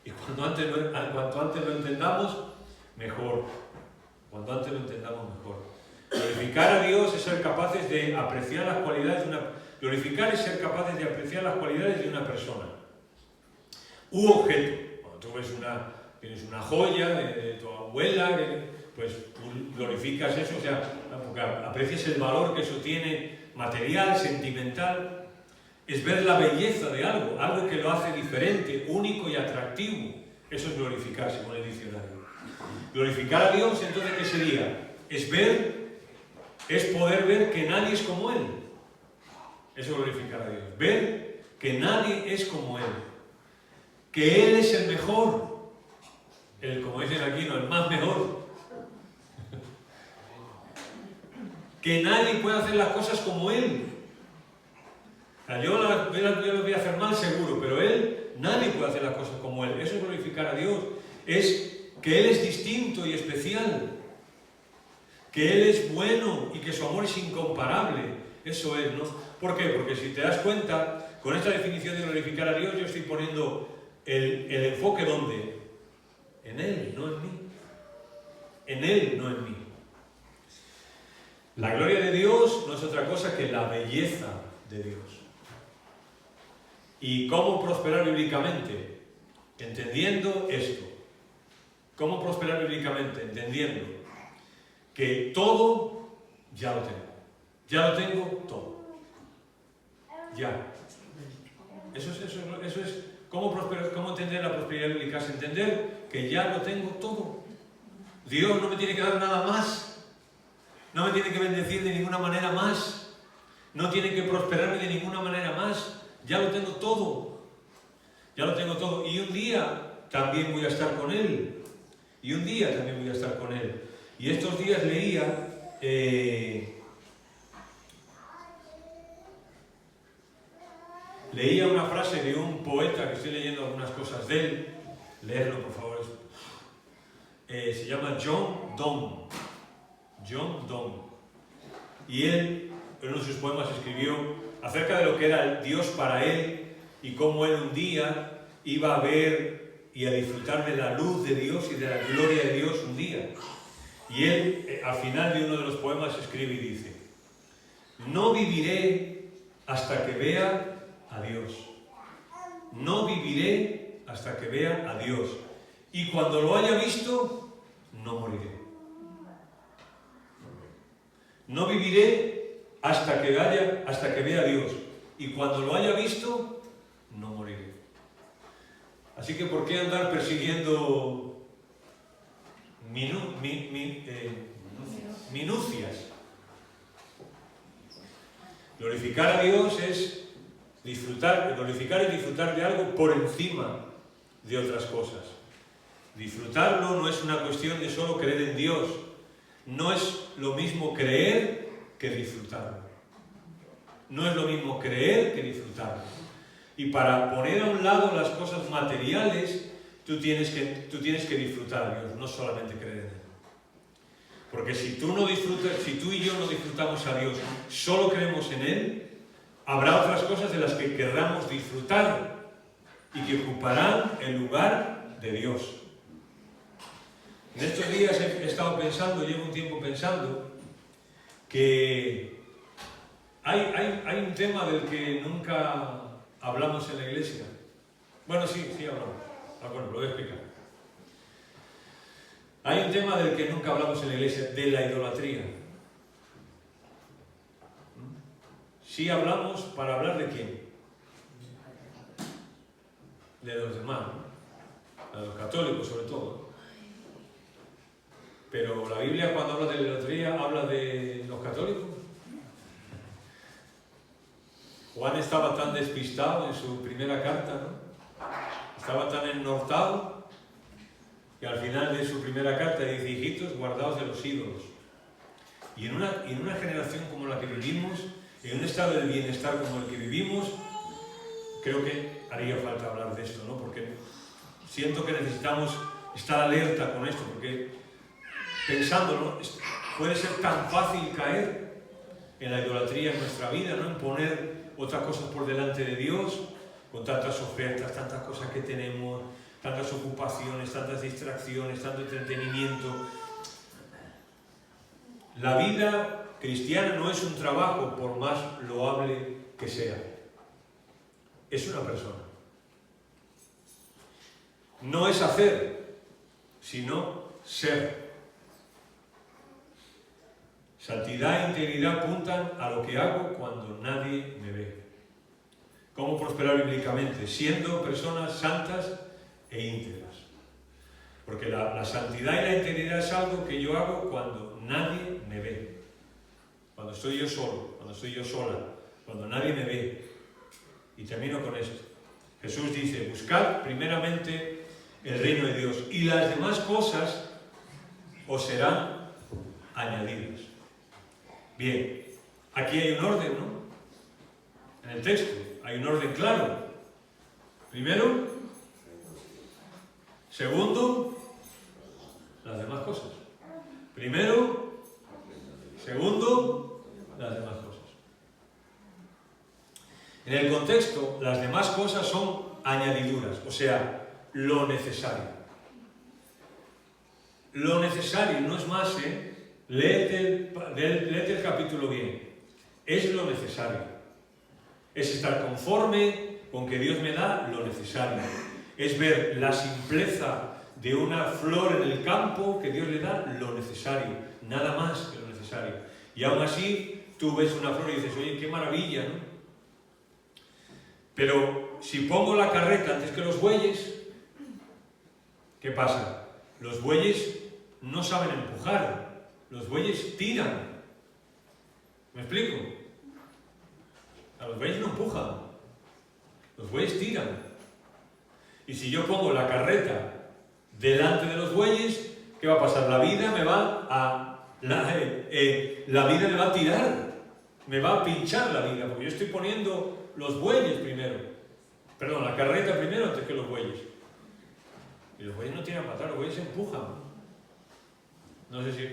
Y cuanto antes lo entendamos, mejor. Cuanto antes lo entendamos, mejor. Glorificar a Dios es ser capaces de apreciar las cualidades de una persona. Glorificar es ser capaces de apreciar las cualidades de una persona u objeto. Cuando tú ves tienes una joya de tu abuela, pues tú glorificas eso, o sea, porque aprecias el valor que eso tiene, material, sentimental. Es ver la belleza de algo que lo hace diferente, único y atractivo. Eso es glorificar, según el diccionario. Glorificar a Dios, entonces, ¿qué sería? Es poder ver que nadie es como Él. Eso es glorificar a Dios. Ver que nadie es como Él. Que Él es el mejor. Como dicen aquí, no, el más mejor. Que nadie puede hacer las cosas como Él. O sea, yo las voy a hacer mal seguro, pero nadie puede hacer las cosas como Él. Eso es glorificar a Dios. Es que Él es distinto y especial. Que Él es bueno y que su amor es incomparable. Eso es, ¿no? ¿Por qué? Porque si te das cuenta, con esta definición de glorificar a Dios, yo estoy poniendo el enfoque ¿dónde? En Él, no en mí. En Él, no en mí. La gloria de Dios no es otra cosa que la belleza de Dios. ¿Y cómo prosperar bíblicamente? Entendiendo esto. ¿Cómo prosperar bíblicamente? Entendiendo que todo ya lo tengo. Ya lo tengo todo. Ya. Eso es cómo entender la prosperidad bíblica. Es entender que ya lo tengo todo. Dios no me tiene que dar nada más. No me tiene que bendecir de ninguna manera más. No tiene que prosperarme de ninguna manera más. Ya lo tengo todo. Ya lo tengo todo. Y un día también voy a estar con Él. Y un día también voy a estar con Él. Y estos días leía una frase de un poeta que estoy leyendo algunas cosas de él. Leerlo, por favor. Se llama John Donne. John Donne. Y él, en uno de sus poemas, escribió acerca de lo que era Dios para él y cómo él un día iba a ver y a disfrutar de la luz de Dios y de la gloria de Dios un día. Y él, al final de uno de los poemas, escribe y dice: no viviré hasta que vea a Dios. No viviré hasta que vea a Dios. Y cuando lo haya visto, no moriré. No viviré hasta que vea a Dios. Y cuando lo haya visto, no moriré. Así que ¿por qué andar persiguiendo minucias? Glorificar a Dios es glorificar y disfrutar de algo por encima de otras cosas. Disfrutarlo no es una cuestión de solo creer en Dios. No es lo mismo creer que disfrutarlo. No es lo mismo creer que disfrutarlo. Y para poner a un lado las cosas materiales, tú tienes que disfrutar a Dios, no solamente creer en Él. Porque si tú y yo no disfrutamos a Dios, solo creemos en Él, habrá otras cosas de las que querramos disfrutar y que ocuparán el lugar de Dios. En estos días he estado pensando, llevo un tiempo pensando, que hay un tema del que nunca hablamos en la iglesia. Bueno, sí hablamos. Bueno, lo voy a explicar. Hay un tema del que nunca hablamos en la iglesia, de la idolatría. Sí hablamos para hablar de quién. De los demás, ¿no? De los católicos sobre todo. Pero la Biblia, cuando habla de la idolatría, habla de los católicos. Juan estaba tan despistado en su primera carta, ¿no? Estaba tan ennortado que al final de su primera carta dice: hijitos, guardaos de los ídolos. Y en una generación como la que vivimos, en un estado de bienestar como el que vivimos, creo que haría falta hablar de esto, ¿no? Porque siento que necesitamos estar alerta con esto, porque pensándolo, puede ser tan fácil caer en la idolatría en nuestra vida, ¿no? En poner otras cosas por delante de Dios, con tantas ofertas, tantas cosas que tenemos, tantas ocupaciones, tantas distracciones, tanto entretenimiento. La vida cristiana no es un trabajo, por más loable que sea. Es una persona. No es hacer, sino ser. Santidad e integridad apuntan a lo que hago cuando nadie me ve. ¿Cómo prosperar bíblicamente? Siendo personas santas e íntegras. Porque la santidad y la integridad es algo que yo hago cuando nadie me ve. Cuando estoy yo solo, cuando estoy yo sola, cuando nadie me ve. Y termino con esto. Jesús dice: buscad primeramente el reino de Dios y las demás cosas os serán añadidas. Bien, aquí hay un orden, ¿no? En el texto hay un orden claro. Primero, segundo, las demás cosas. Primero, segundo, las demás cosas. En el contexto, las demás cosas son añadiduras, o sea, lo necesario. Lo necesario no es más, léete el capítulo bien. Es lo necesario. Es estar conforme con que Dios me da lo necesario. Es ver la simpleza de una flor en el campo, que Dios le da lo necesario. Nada más que lo necesario. Y aún así, tú ves una flor y dices: oye, qué maravilla, ¿no? Pero si pongo la carreta antes que los bueyes, ¿qué pasa? Los bueyes no saben empujar, los bueyes tiran. ¿Me explico? A los bueyes no empujan, los bueyes tiran. Y si yo pongo la carreta delante de los bueyes, ¿qué va a pasar? La vida me va a tirar, me va a pinchar la vida, porque yo estoy poniendo los bueyes primero. Perdón, la carreta primero antes que los bueyes. Y los bueyes no tiran patas, los bueyes empujan. No sé si...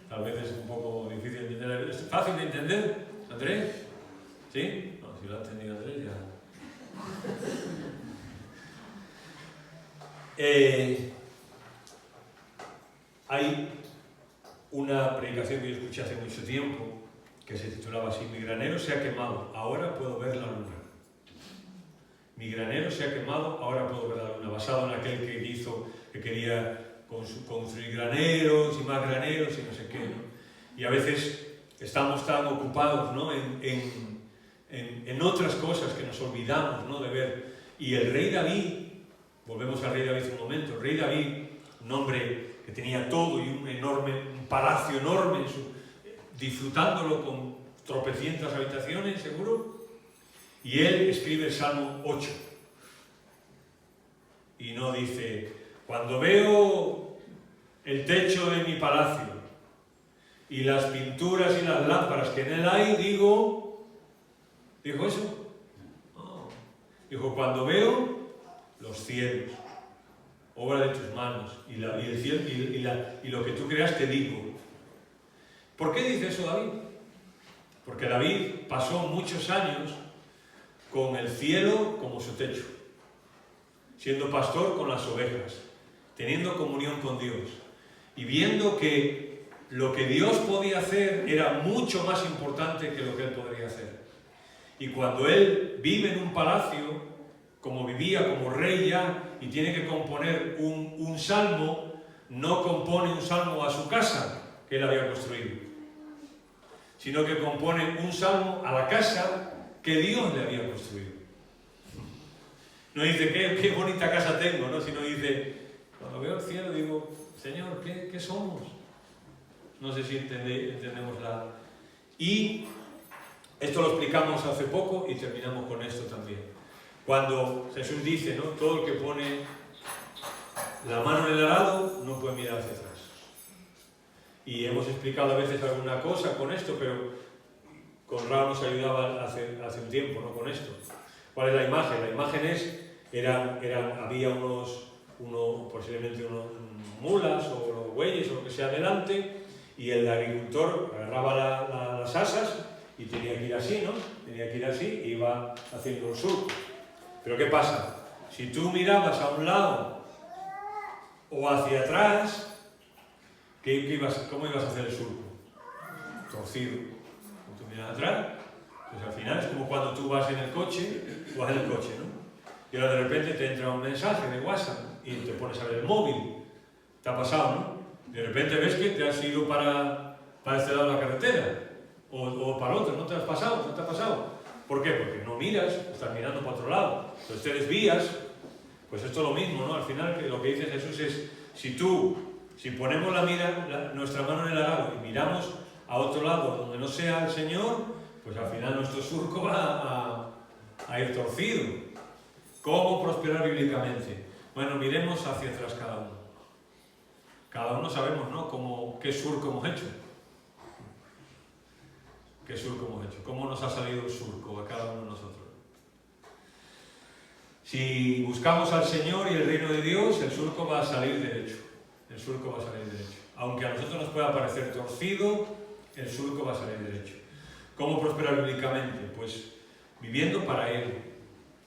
Tal vez es un poco difícil de entender. ¿Es fácil de entender, Andrés? ¿Sí? No, si lo ha entendido Andrés ya... Hay una predicación que yo escuché hace mucho tiempo que se titulaba así: mi granero se ha quemado, ahora puedo ver la luna. Mi granero se ha quemado, ahora puedo ver la luna. Basado en aquel que hizo, que quería construir graneros y más graneros y no sé qué, ¿no? Y a veces estamos tan ocupados, ¿no? en otras cosas que nos olvidamos, ¿no? de ver. Y el rey David, volvemos al rey David un momento, el rey David, un hombre que tenía todo y un palacio enorme, disfrutándolo con tropecientas habitaciones, seguro. Y él escribe el Salmo 8. Y no dice: cuando veo el techo de mi palacio y las pinturas y las lámparas que en él hay, digo... ¿Dijo eso? No. Dijo: cuando veo los cielos, obra de tus manos, y el cielo, y lo que tú creas, te digo. ¿Por qué dice eso David? Porque David pasó muchos años con el cielo como su techo, siendo pastor con las ovejas, teniendo comunión con Dios y viendo que lo que Dios podía hacer era mucho más importante que lo que él podría hacer. Y cuando él vive en un palacio, como vivía como rey ya, y tiene que componer un salmo, no compone un salmo a su casa que él había construido, sino que compone un salmo a la casa que Dios le había construido. No dice, qué bonita casa tengo, ¿no? Sino dice, cuando veo el cielo digo, Señor, ¿qué somos? No sé si entendemos la... Y esto lo explicamos hace poco y terminamos con esto también. Cuando Jesús dice, ¿no? Todo el que pone la mano en el arado no puede mirar hacia atrás. Y hemos explicado a veces alguna cosa con esto, pero Conrado nos ayudaba hace un tiempo, ¿no? Con esto. ¿Cuál es la imagen? La imagen es, había posiblemente unos mulas o bueyes o lo que sea delante, y el agricultor agarraba las asas y tenía que ir así, ¿no? Tenía que ir así y iba haciendo un surco. Pero ¿qué pasa? Si tú mirabas a un lado o hacia atrás, ¿cómo ibas a hacer el surco? Torcido. Tú miras atrás, pues al final es como cuando tú vas en el coche, ¿no? Y ahora de repente te entra un mensaje de WhatsApp y te pones a ver el móvil. Te ha pasado, ¿no? De repente ves que te has ido para este lado de la carretera o para el otro, ¿no te has pasado? ¿No te ha pasado? ¿Por qué? Porque no miras, estás mirando para otro lado. Entonces te desvías. Pues esto es lo mismo, ¿no? Al final lo que dice Jesús es, si ponemos nuestra mano en el arado y miramos a otro lado donde no sea el Señor, pues al final nuestro surco va a ir torcido. ¿Cómo prosperar bíblicamente? Bueno, miremos hacia atrás cada uno. Cada uno sabemos, ¿no? ¿Qué surco hemos hecho? ¿Qué surco hemos hecho? ¿Cómo nos ha salido el surco a cada uno de nosotros? Si buscamos al Señor y el reino de Dios, el surco va a salir derecho. El surco va a salir derecho. Aunque a nosotros nos pueda parecer torcido, el surco va a salir derecho. ¿Cómo prosperar bíblicamente? Pues viviendo para Él,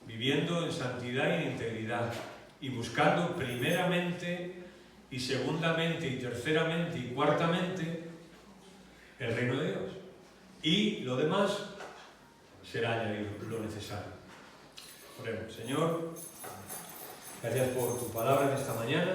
viviendo en santidad y en integridad, y buscando primeramente y segundamente y terceramente y cuartamente el reino de Dios. Y lo demás será añadido, lo necesario. Oremos. Señor, gracias por tu palabra en esta mañana.